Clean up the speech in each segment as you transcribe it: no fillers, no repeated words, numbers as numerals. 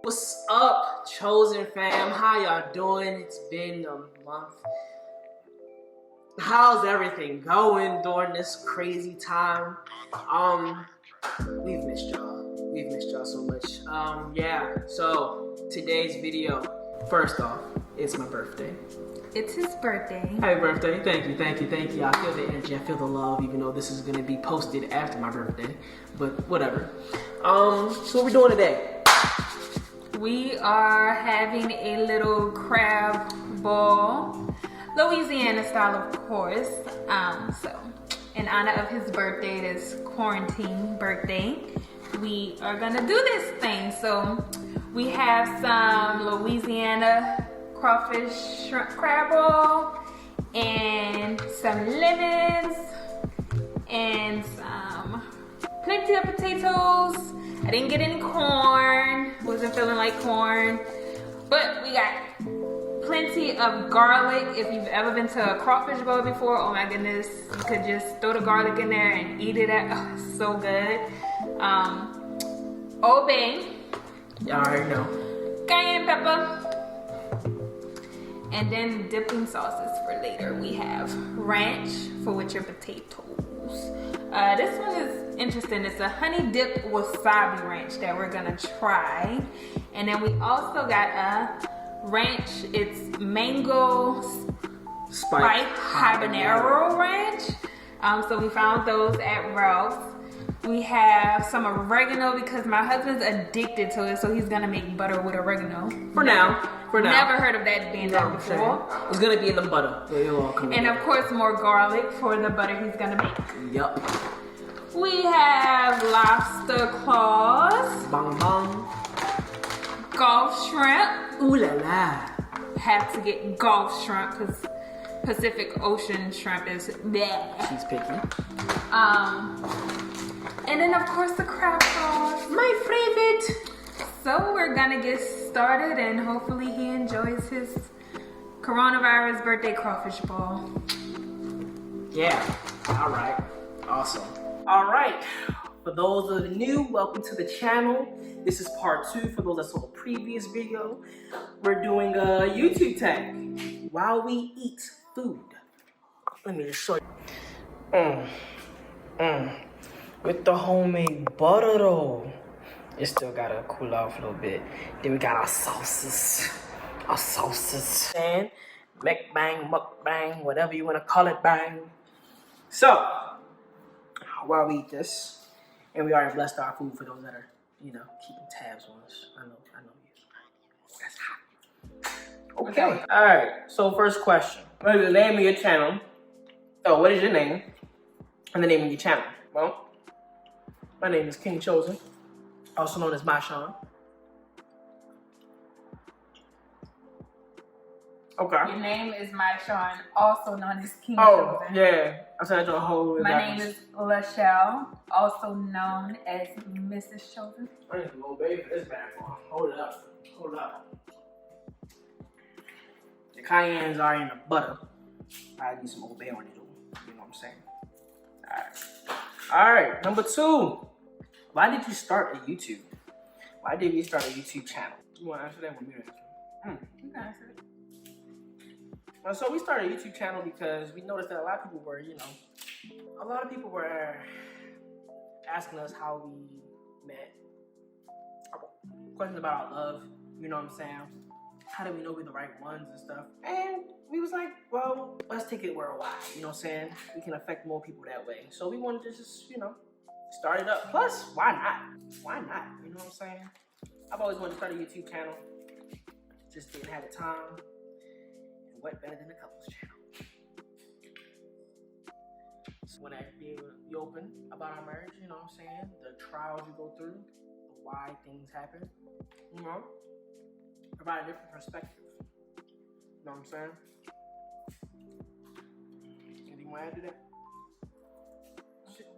What's up, Chosen fam? How y'all doing? It's been a month. How's everything going during this crazy time? We've missed y'all. We've missed y'all so much. Yeah, so today's video, first off, it's my birthday. It's his birthday. Happy birthday. Thank you, thank you, thank you. I feel the energy, I feel the love, even though this is gonna be posted after my birthday, but whatever. So what we doing today? We are having a little crab ball, Louisiana style, of course. So in honor of his birthday, this quarantine birthday, we are gonna do this thing. So we have some Louisiana crawfish shrimp crab roll and some lemons and some plenty of potatoes. I didn't get any corn, wasn't feeling like corn, but we got plenty of garlic. If you've ever been to a crawfish bowl before, oh my goodness, you could just throw the garlic in there and eat it. Oh, it's so good. Old Bay. Y'all already know. Cayenne pepper. And then dipping sauces for later. We have ranch for with your potatoes. This one is interesting. It's a honey dip wasabi ranch that we're gonna try. And then we also got a ranch. It's mango spike habanero ranch. So we found those at Ralph's. We have some oregano because my husband's addicted to it, so he's gonna make butter with oregano. For now. Never heard of that being done before. It's gonna be in the butter. And of course, more garlic for the butter he's gonna make. Yup. We have lobster claws. Bang bang. Gulf shrimp. Ooh la la. Have to get Gulf shrimp because Pacific Ocean shrimp is bleh. She's picky. And then of course the crab sauce. My favorite. So we're gonna get started and hopefully he enjoys his coronavirus birthday crawfish ball. Yeah, all right, awesome. All right, for those that are new, welcome to the channel. This is part 2 for those that saw the previous video. We're doing a YouTube tag while we eat food. Let me just show you. With the homemade butter though. It still gotta cool off a little bit. Then we got our sauces. And mukbang, whatever you wanna call it, bang. So, while we eat this, and we already blessed our food for those that are, keeping tabs on us. I know you. That's hot. Okay, all right, so first question. What is the name of your channel? Oh, what is your name? And the name of your channel? Well, my name is King Chosen, also known as Mashawn. Okay. Your name is Maishawn, also known as King Oh, Chosen. yeah. I said your whole. My name is Lachelle, also known as Mrs. Chosen. I need some Old Bay for this bad boy. Hold up. The cayennes are in the butter. I need some Old Bay on it, though. You know what I'm saying? All right. Number 2. Why did you start a YouTube? Why did we start a YouTube channel? You want to answer that one? You can answer it. So we started a YouTube channel because we noticed that a lot of people were, asking us how we met. Questions about our love, you know what I'm saying? How do we know we're the right ones and stuff? And we was like, well, let's take it worldwide, you know what I'm saying? We can affect more people that way. So we wanted to just, start it up. Plus, why not? Why not? You know what I'm saying? I've always wanted to start a YouTube channel. Just didn't have the time. And what better than a couples channel? So when I be open about our marriage, you know what I'm saying? The trials we go through, the why things happen, provide a different perspective. You know what I'm saying? Anything want to add to that?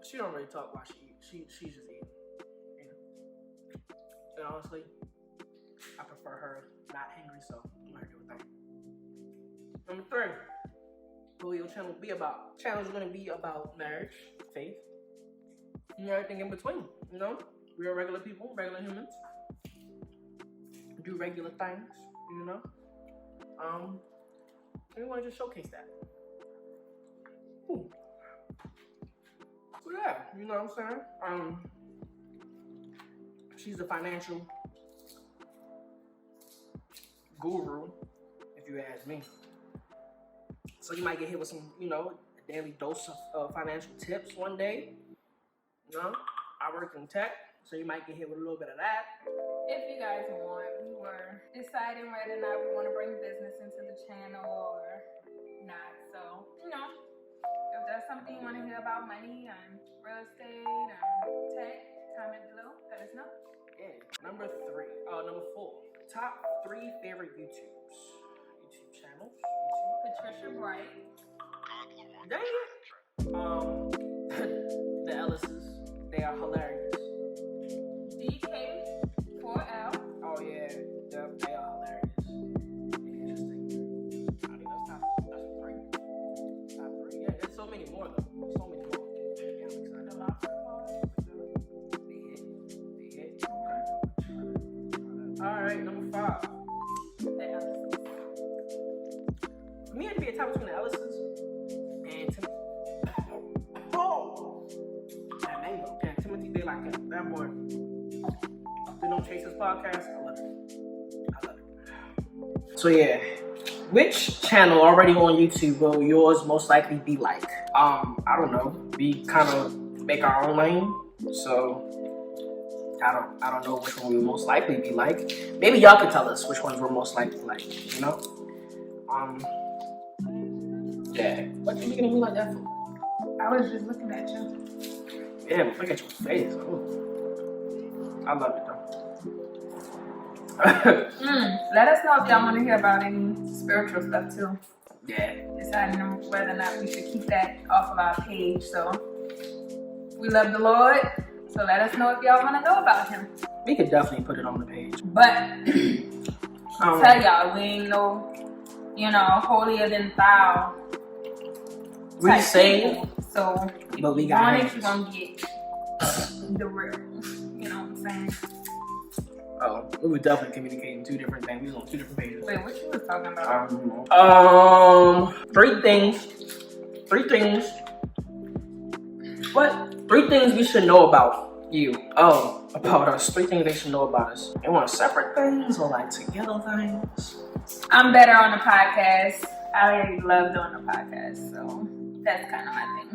She don't really talk while she eats. She's just eating. And honestly, I prefer her not hungry, so I'm not doing that. Number 3, what will your channel be about? Channel is going to be about marriage, faith, and everything in between. Real regular people, regular humans. do regular things, you know. We want to just showcase that. Ooh. So yeah, you know what I'm saying? She's a financial guru, if you ask me. So you might get hit with some, you know, a daily dose of financial tips one day. You know, I work in tech, so you might get hit with a little bit of that. If you guys want, we were deciding whether or not we want to bring business into the channel or not. So, you know, if there's something you want to hear about money and real estate and tech, comment below. Let us know. Yeah. Number 4. Top 3 favorite YouTube channels. Patricia Bright. Dang it. The Ellises. They are hilarious. DK4L. Oh yeah. Yep, they are hilarious. Interesting. I think that's 3. Top 3. Yeah, there's so many more though. So many more. Yeah, I'm excited. They hit. Okay. Alright, number 5. The Ellises. For me, it'd be a tie between the Ellises and Timothy. Oh! That mango. And Timothy, they like it. That boy. The No Chasers podcast. I love it. So yeah. Which channel already on YouTube will yours most likely be like? I don't know. We kind of make our own lane. So I don't know which one we will most likely be like. Maybe y'all can tell us which ones we're most likely like, you know? Yeah. What you looking at me like that for? I was just looking at you. Yeah, look at your face. Ooh. I love it though. Let us know if y'all want to hear about any spiritual stuff too. Yeah. Deciding whether or not we should keep that off of our page. So we love the Lord. So let us know if y'all want to know about him. We could definitely put it on the page. But tell y'all, we ain't no, you know, holier than thou. We say, so but we got it, you're gonna get the real. You know what I'm saying? Oh, we were definitely communicating 2 different things. We was on 2 different pages. Wait, what you was talking about? 3 things. 3 things. What? 3 things we should know about you. Oh, about us. 3 things they should know about us. They want separate things or like together things? I'm better on the podcast. I love doing the podcast, so that's kind of my thing.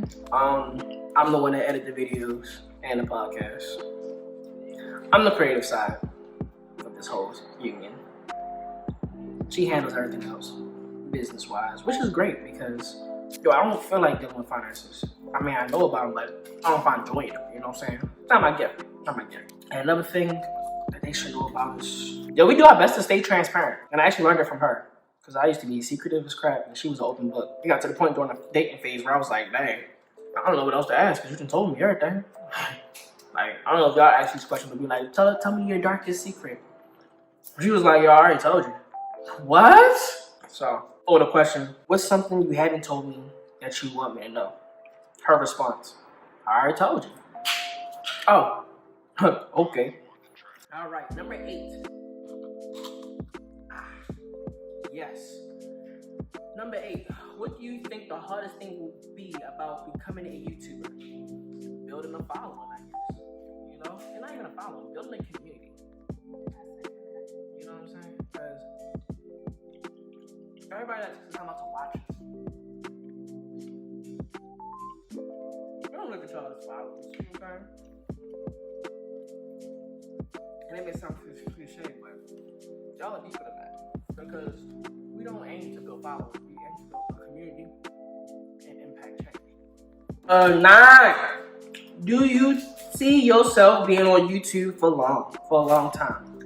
I'm the one that edit the videos and the podcast. I'm the creative side of this whole union. She handles everything else, business-wise, which is great because, yo, I don't feel like dealing with finances. I mean, I know about them, but I don't find joy in them, you know what I'm saying? It's not my gift. And another thing that they should know about is, yo, we do our best to stay transparent. And I actually learned it from her. Because I used to be secretive as crap, and she was an open book. It got to the point during the dating phase where I was like, dang, I don't know what else to ask, because you done told me everything. Like, I don't know if y'all ask these questions, but be like, tell me your darkest secret. She was like, yo, I already told you. What? So, the question, what's something you haven't told me that you want me to know? Her response, I already told you. Oh, okay. All right, number 8. Yes. Number 8. What do you think the hardest thing will be about becoming a YouTuber? Building a following, I guess. You know? And not even a following, building a community. You know what I'm saying? Because everybody that's come out to watch us, we don't look at y'all as followers. You know what I'm saying? And it may sound cliche, but y'all are deeper than that. Because we don't aim to build followers, we aim to build a community and impact change. 9. Do you see yourself being on YouTube for a long time?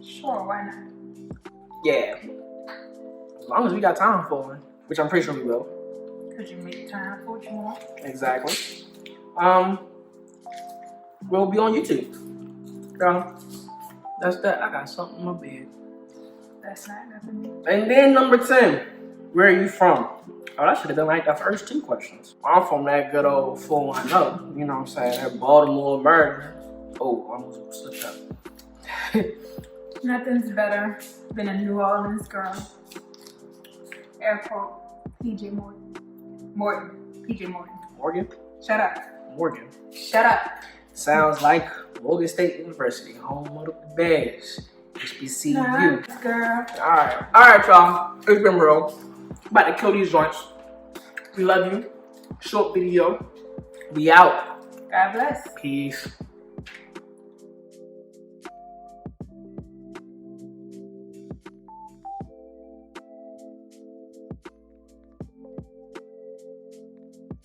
Sure, why not? Yeah. As long as we got time for it, which I'm pretty sure we will. Could you make time for what you want? Exactly. We'll be on YouTube. That's that. I got something in my bed. That's not nothing. And then number 10, where are you from? Oh, that should have been like the first 2 questions. I'm from that good old 410, you know what I'm saying? That Baltimore, Maryland. Oh, almost slipped up. Nothing's better than a New Orleans girl. Air quote, PJ Morton. PJ Morton. Morgan? Shut up. Morgan. Shut up. Sounds like Morgan State University, home of the Bears. HBCU. Nice, girl. Alright, y'all. It's been real. About to kill these joints. We love you. Short video. We out. God bless. Peace.